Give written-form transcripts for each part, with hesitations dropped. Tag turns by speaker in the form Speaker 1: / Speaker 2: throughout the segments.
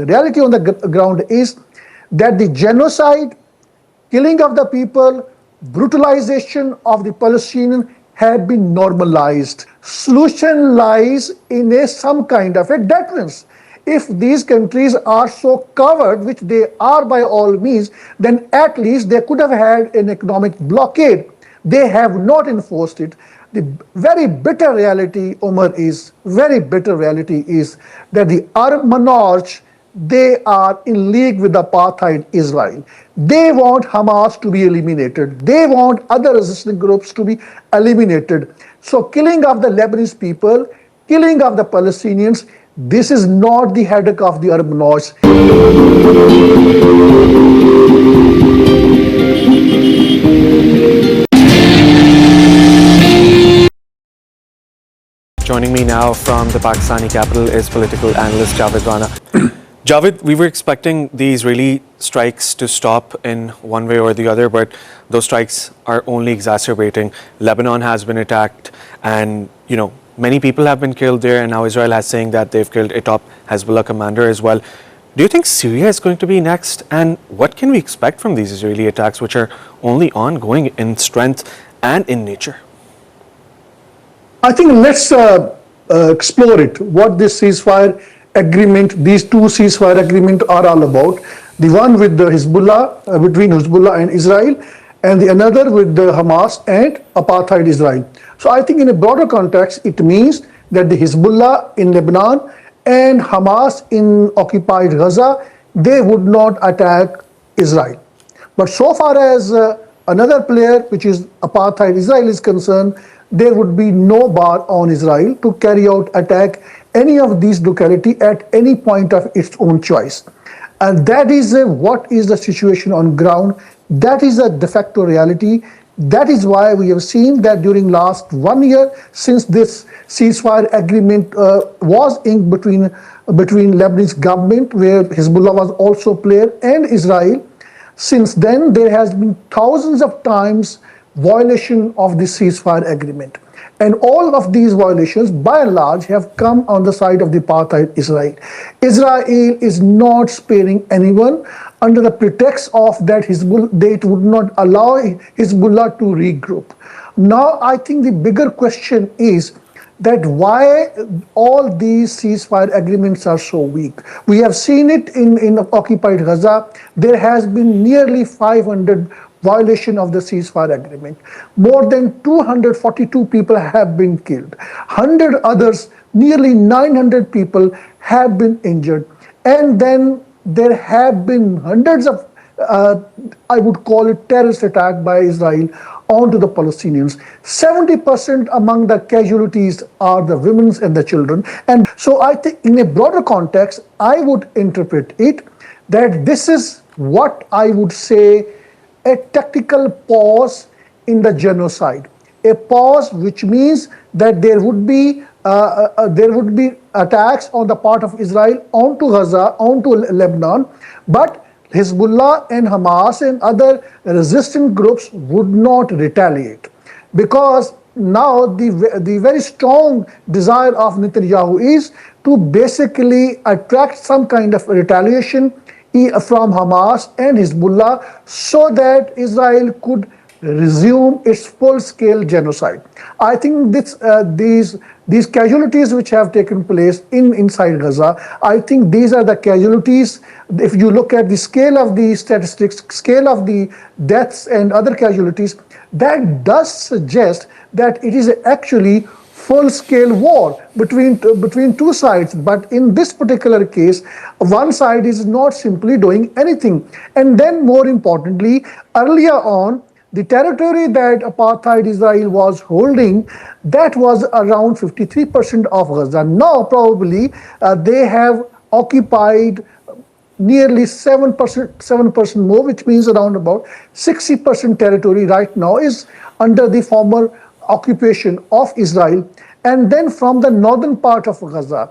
Speaker 1: The reality on the ground is that the genocide, killing of the people, brutalization of the Palestinians have been normalized. Solution lies in some kind of a deterrence. If these countries are so covered, which they are by all means, then at least they could have had an economic blockade. They have not enforced it. The very bitter reality, Omar, very bitter reality is that the Arab monarchs, they are in league with apartheid Israel. They want Hamas to be eliminated. They want other resistant groups to be eliminated. So killing of the Lebanese people, killing of the Palestinians, this is not the headache of the Arab monarchs.
Speaker 2: Joining me now from the Pakistani capital is political analyst Javed Rana. Javed, we were expecting the Israeli strikes to stop in one way or the other, but those strikes are only exacerbating. Lebanon has been attacked and, many people have been killed there, and now Israel is saying that they've killed a top Hezbollah commander as well. Do you think Syria is going to be next? And what can we expect from these Israeli attacks, which are only ongoing in strength and in nature?
Speaker 1: I think let's explore it, what this ceasefire agreement, these two ceasefire agreements are all about. The one with the Hezbollah, between Hezbollah and Israel, and the another with the Hamas and apartheid Israel. So I think in a broader context, it means that the Hezbollah in Lebanon and Hamas in occupied Gaza, they would not attack Israel. But so far as another player, which is apartheid Israel, is concerned, there would be no bar on Israel to carry out attack any of these locality at any point of its own choice. And that is what is the situation on ground. That is a de facto reality. That is why we have seen that during last 1 year, since this ceasefire agreement was inked between Lebanese government, where Hezbollah was also player, and Israel, since then there has been thousands of times violation of the ceasefire agreement. And all of these violations, by and large, have come on the side of the apartheid Israel. Israel is not sparing anyone under the pretext of that they would not allow Hezbollah to regroup. Now, I think the bigger question is that why all these ceasefire agreements are so weak. We have seen it in occupied Gaza. There has been nearly 500 violation of the ceasefire agreement. More than 242 people have been killed. 100 others, nearly 900 people have been injured. And then there have been hundreds of, I would call it terrorist attack by Israel onto the Palestinians. 70% among the casualties are the women and the children. And so I think in a broader context, I would interpret it that this is what I would say a tactical pause in the genocide, a pause which means that there would be attacks on the part of Israel onto Gaza, onto Lebanon, but Hezbollah and Hamas and other resistant groups would not retaliate, because now the very strong desire of Netanyahu is to basically attract some kind of retaliation from Hamas and Hezbollah so that Israel could resume its full-scale genocide. I think these casualties which have taken place inside Gaza, I think these are the casualties. If you look at the scale of the statistics, scale of the deaths and other casualties, that does suggest that it is actually full-scale war between two sides. But in this particular case, one side is not simply doing anything. And then more importantly, earlier on, the territory that apartheid Israel was holding, that was around 53% of Gaza. Now probably they have occupied nearly 7% more, which means around about 60% territory right now is under the former occupation of Israel. And then from the northern part of Gaza,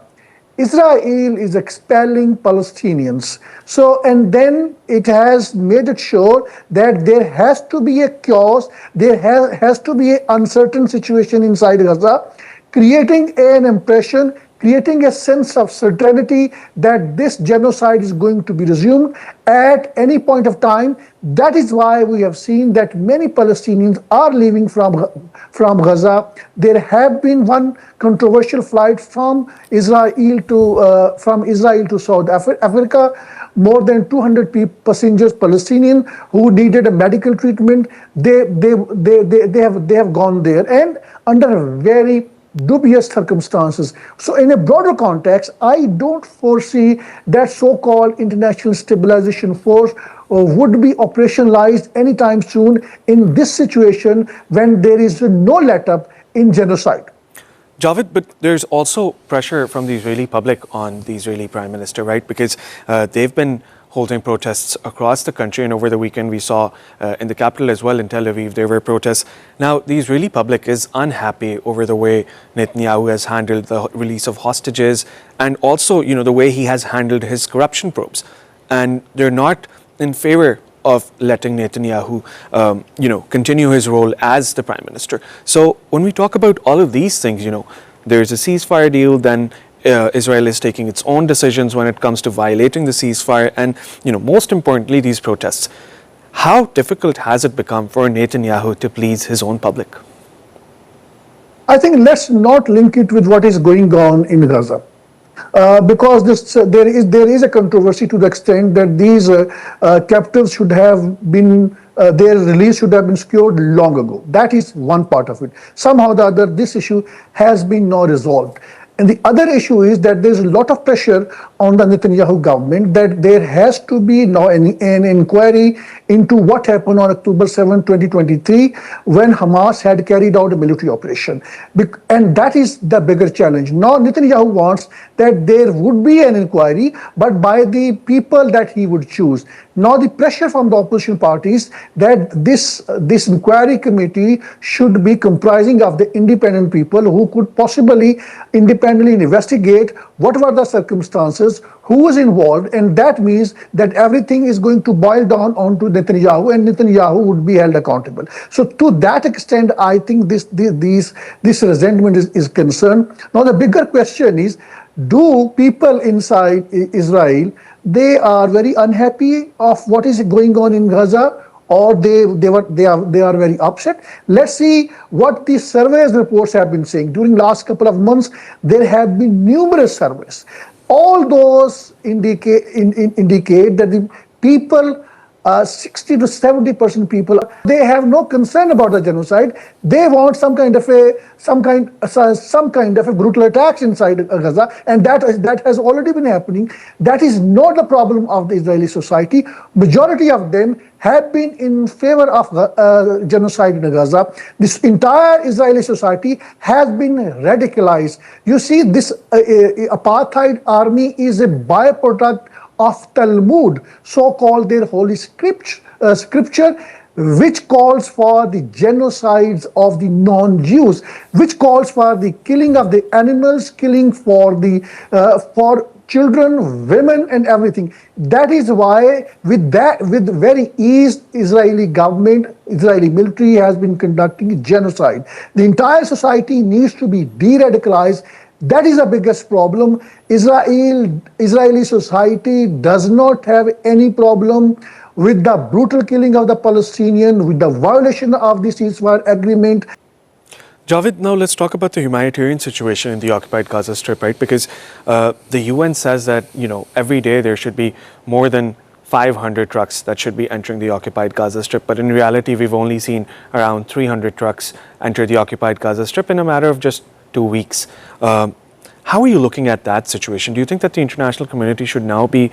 Speaker 1: Israel is expelling Palestinians. So, and then it has made it sure that there has to be a chaos, there has to be an uncertain situation inside Gaza, creating an impression creating a sense of certainty that this genocide is going to be resumed at any point of time. That is why we have seen that many Palestinians are leaving from Gaza. There have been one controversial flight from Israel to South Africa. More than 200 passengers, Palestinian, who needed a medical treatment, they have gone there, and under very dubious circumstances. So in a broader context, I don't foresee that so-called international stabilization force would be operationalized anytime soon in this situation when there is no let-up in genocide.
Speaker 2: Javed, but there's also pressure from the Israeli public on the Israeli Prime Minister, right? Because they've been holding protests across the country, and over the weekend we saw in the capital as well, in Tel Aviv, there were protests. Now, the Israeli public is unhappy over the way Netanyahu has handled the release of hostages, and also, the way he has handled his corruption probes. And they're not in favor of letting Netanyahu, continue his role as the prime minister. So when we talk about all of these things, there's a ceasefire deal, then Israel is taking its own decisions when it comes to violating the ceasefire, and most importantly, these protests. How difficult has it become for Netanyahu to please his own public?
Speaker 1: I think let's not link it with what is going on in Gaza. Because there is a controversy to the extent that these captives should have been, their release should have been secured long ago. That is one part of it. Somehow or the other, this issue has been not resolved. And the other issue is that there's a lot of pressure on the Netanyahu government that there has to be now an inquiry into what happened on October 7, 2023, when Hamas had carried out a military operation. And that is the bigger challenge. Now Netanyahu wants that there would be an inquiry, but by the people that he would choose. Now the pressure from the opposition parties that this inquiry committee should be comprising of the independent people who could possibly independently investigate what were the circumstances, who was involved, and that means that everything is going to boil down onto Netanyahu, and Netanyahu would be held accountable. So to that extent, I think this resentment is concerned. Now the bigger question is, do people inside Israel, they are very unhappy of what is going on in Gaza, or they are very upset? Let's see what the surveys reports have been saying. During last couple of months, there have been numerous surveys. All those indicate that the people, 60 to 70% people, they have no concern about the genocide. They want some kind of a brutal attacks inside Gaza, and that has already been happening. That is not the problem of the Israeli society. Majority of them have been in favor of genocide in Gaza. This entire Israeli society has been radicalized. You see, this apartheid army is a byproduct of Talmud, so-called their holy scripture, which calls for the genocides of the non-Jews, which calls for the killing of the animals, killing for children, women, and everything. That is why, with very ease, Israeli government, Israeli military has been conducting genocide. The entire society needs to be de-radicalized. That is the biggest problem. Israeli society does not have any problem with the brutal killing of the Palestinians, with the violation of the ceasefire agreement.
Speaker 2: Javed, now let's talk about the humanitarian situation in the occupied Gaza Strip, right? Because the UN says that, every day there should be more than 500 trucks that should be entering the occupied Gaza Strip. But in reality, we've only seen around 300 trucks enter the occupied Gaza Strip in a matter of just 2 weeks. How are you looking at that situation? Do you think that the international community should now be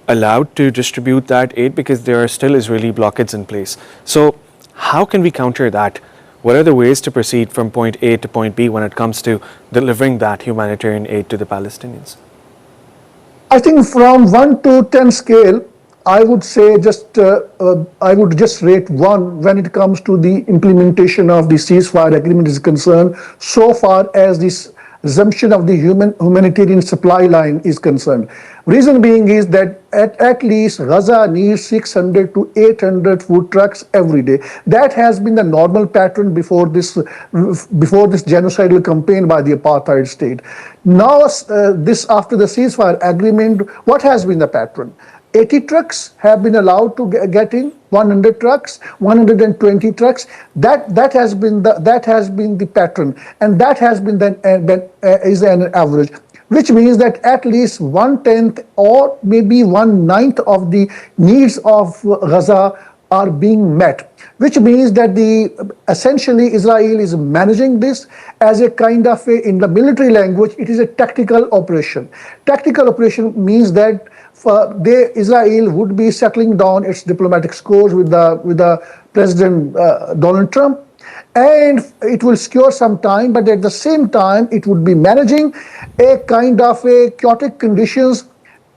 Speaker 2: allowed to distribute that aid, because there are still Israeli blockades in place? So how can we counter that? What are the ways to proceed from point A to point B when it comes to delivering that humanitarian aid to the Palestinians?
Speaker 1: I think from 1 to 10 scale, I would say I would just rate 1 when it comes to the implementation of the ceasefire agreement is concerned, so far as this resumption of the humanitarian supply line is concerned. Reason being is that at least Gaza needs 600 to 800 food trucks every day. That has been the normal pattern before this genocidal campaign by the apartheid state. Now, this after the ceasefire agreement, what has been the pattern? 80 trucks have been allowed to get in, 100 trucks, 120 trucks. That has been the pattern, and that has been is an average, which means that at least 1/10 or maybe 1/9 of the needs of Gaza are being met, which means that essentially Israel is managing this as a kind of in the military language, it is a tactical operation. Tactical operation means that Israel would be settling down its diplomatic scores with the President Donald Trump, and it will secure some time, but at the same time it would be managing a kind of a chaotic conditions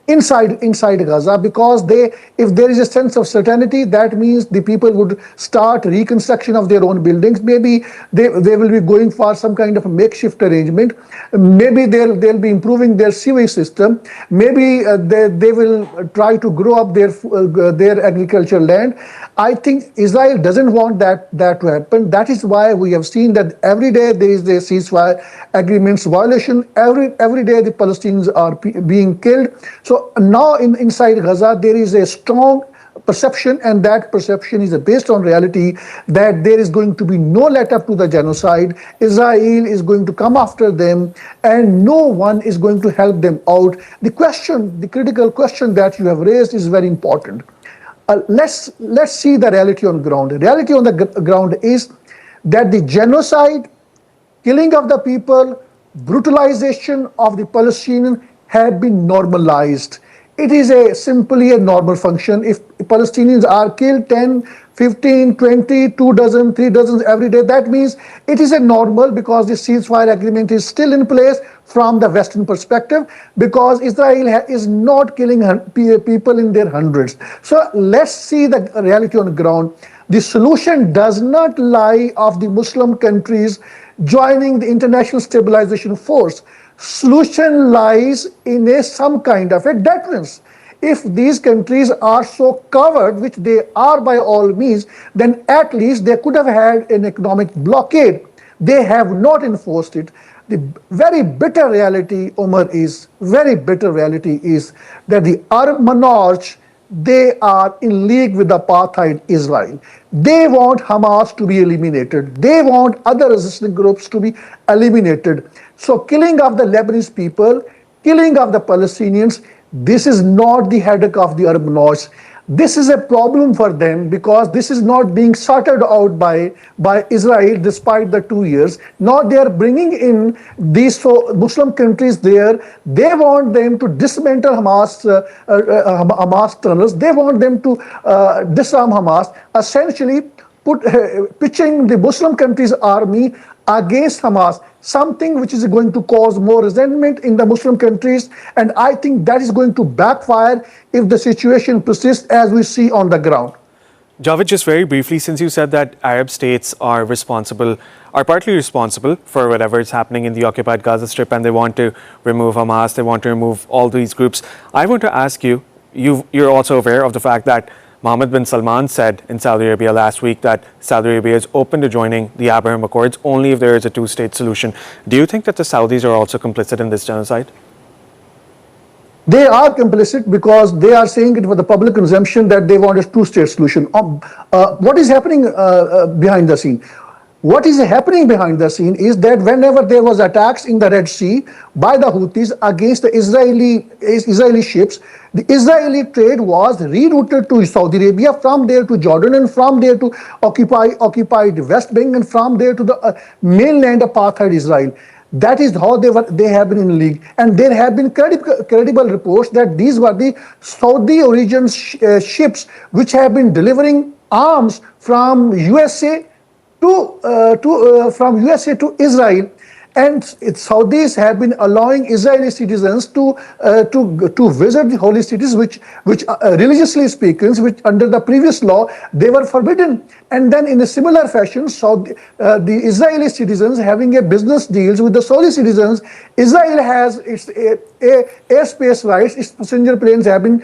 Speaker 1: inside Gaza, because if there is a sense of certainty, that means the people would start reconstruction of their own buildings. Maybe they will be going for some kind of a makeshift arrangement. Maybe they'll be improving their sewage system. Maybe they will try to grow up their agricultural land. I think Israel doesn't want that to happen. That is why we have seen that every day there is a ceasefire agreements violation. Every day the Palestinians are being killed. So now inside Gaza there is a strong perception, and that perception is based on reality, that there is going to be no let up to the genocide. Israel is going to come after them, and no one is going to help them out. The critical question that you have raised is very important. Let's see the reality on ground. The reality on the ground is that the genocide, killing of the people, brutalization of the Palestinians have been normalized. It is simply a normal function. If Palestinians are killed 10, 15, 20, 2 dozen, 3 dozens every day, that means it is a normal, because the ceasefire agreement is still in place from the Western perspective, because Israel is not killing people in their hundreds. So let's see the reality on the ground. The solution does not lie of the Muslim countries joining the international stabilization force. Solution lies in some kind of a deterrence. If these countries are so covered, which they are by all means, then at least they could have had an economic blockade. They have not enforced it. The very bitter reality, Omar, is that the Arab monarchs, they are in league with apartheid Israel. They want Hamas to be eliminated. They want other resistant groups to be eliminated. So killing of the Lebanese people, killing of the Palestinians, this is not the headache of the Arab monarchs. This is a problem for them, because this is not being sorted out by Israel despite the 2 years. Now they are bringing in these Muslim countries there. They want them to dismantle Hamas tunnels. They want them to disarm Hamas, essentially pitching the Muslim countries' army against Hamas, something which is going to cause more resentment in the Muslim countries, and I think that is going to backfire if the situation persists as we see on the ground.
Speaker 2: Javed, just very briefly, since you said that Arab states are partly responsible for whatever is happening in the occupied Gaza Strip, and they want to remove Hamas, they want to remove all these groups, I want to ask you, you're also aware of the fact that Mohammed bin Salman said in Saudi Arabia last week that Saudi Arabia is open to joining the Abraham Accords only if there is a two-state solution. Do you think that the Saudis are also complicit in this genocide?
Speaker 1: They are complicit, because they are saying it for the public consumption that they want a two-state solution. What is happening behind the scene? What is happening behind the scene is that whenever there was attacks in the Red Sea by the Houthis against the Israeli ships, the Israeli trade was rerouted to Saudi Arabia, from there to Jordan, and from there to occupied West Bank, and from there to the mainland apartheid Israel. That is how they have been in league, and there have been credible reports that these were the Saudi origin ships which have been delivering arms from USA to Israel, And Saudis have been allowing Israeli citizens to visit the holy cities, which religiously speaking, which under the previous law they were forbidden. And then in a similar fashion, the Israeli citizens having a business deals with the Saudi citizens, Israel has its airspace rights. Its passenger planes have been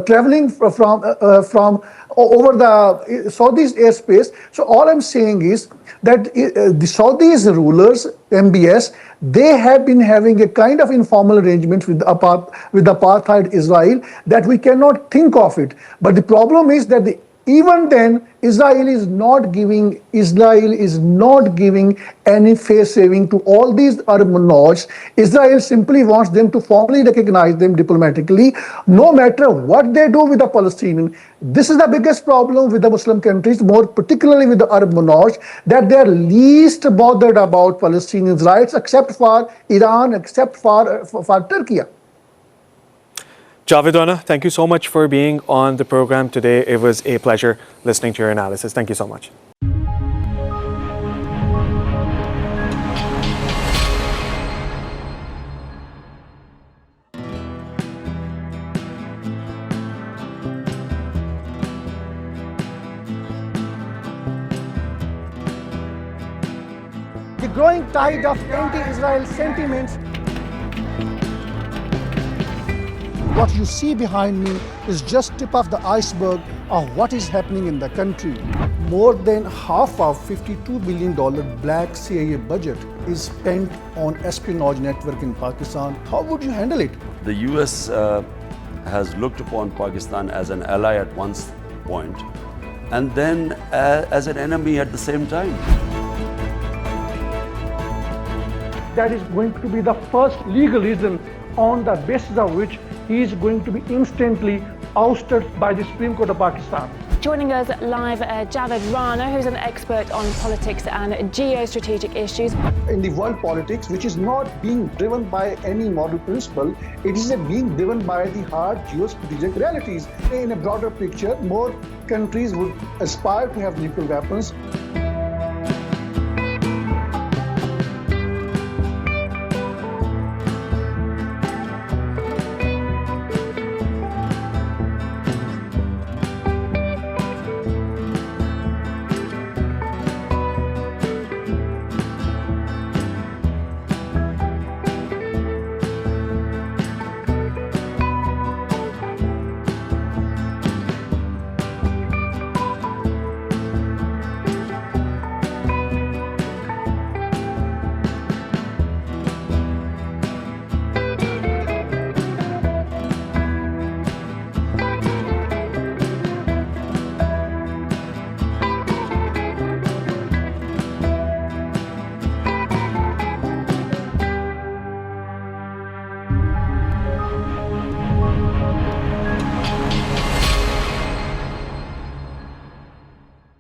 Speaker 1: traveling from over the Saudi's airspace. So all I'm saying is that the Saudis rulers, MBS, they have been having a kind of informal arrangement with apartheid Israel that we cannot think of it. But the problem is that even then, Israel is not giving any face saving to all these Arab monarchs. Israel simply wants them to formally recognize them diplomatically, no matter what they do with the Palestinians. This is the biggest problem with the Muslim countries, more particularly with the Arab monarchs, that they are least bothered about Palestinians' rights, except for Iran, except for Turkey.
Speaker 2: Javed Rana, thank you so much for being on the program today. It was a pleasure listening to your analysis. Thank you so much.
Speaker 1: The growing tide of anti-Israel sentiments. What you see behind me is just tip of the iceberg of what is happening in the country. More than half of $52 billion black CIA budget is spent on espionage network in Pakistan. How would you handle it?
Speaker 3: The US has looked upon Pakistan as an ally at one point and then as an enemy at the same time.
Speaker 1: That is going to be the first legal reason on the basis of which he is going to be instantly ousted by the Supreme Court of Pakistan.
Speaker 4: Joining us live, Javed Rana, who's an expert on politics and geostrategic issues.
Speaker 1: In the world politics, which is not being driven by any moral principle, it is being driven by the hard geostrategic realities. In a broader picture, more countries would aspire to have nuclear weapons.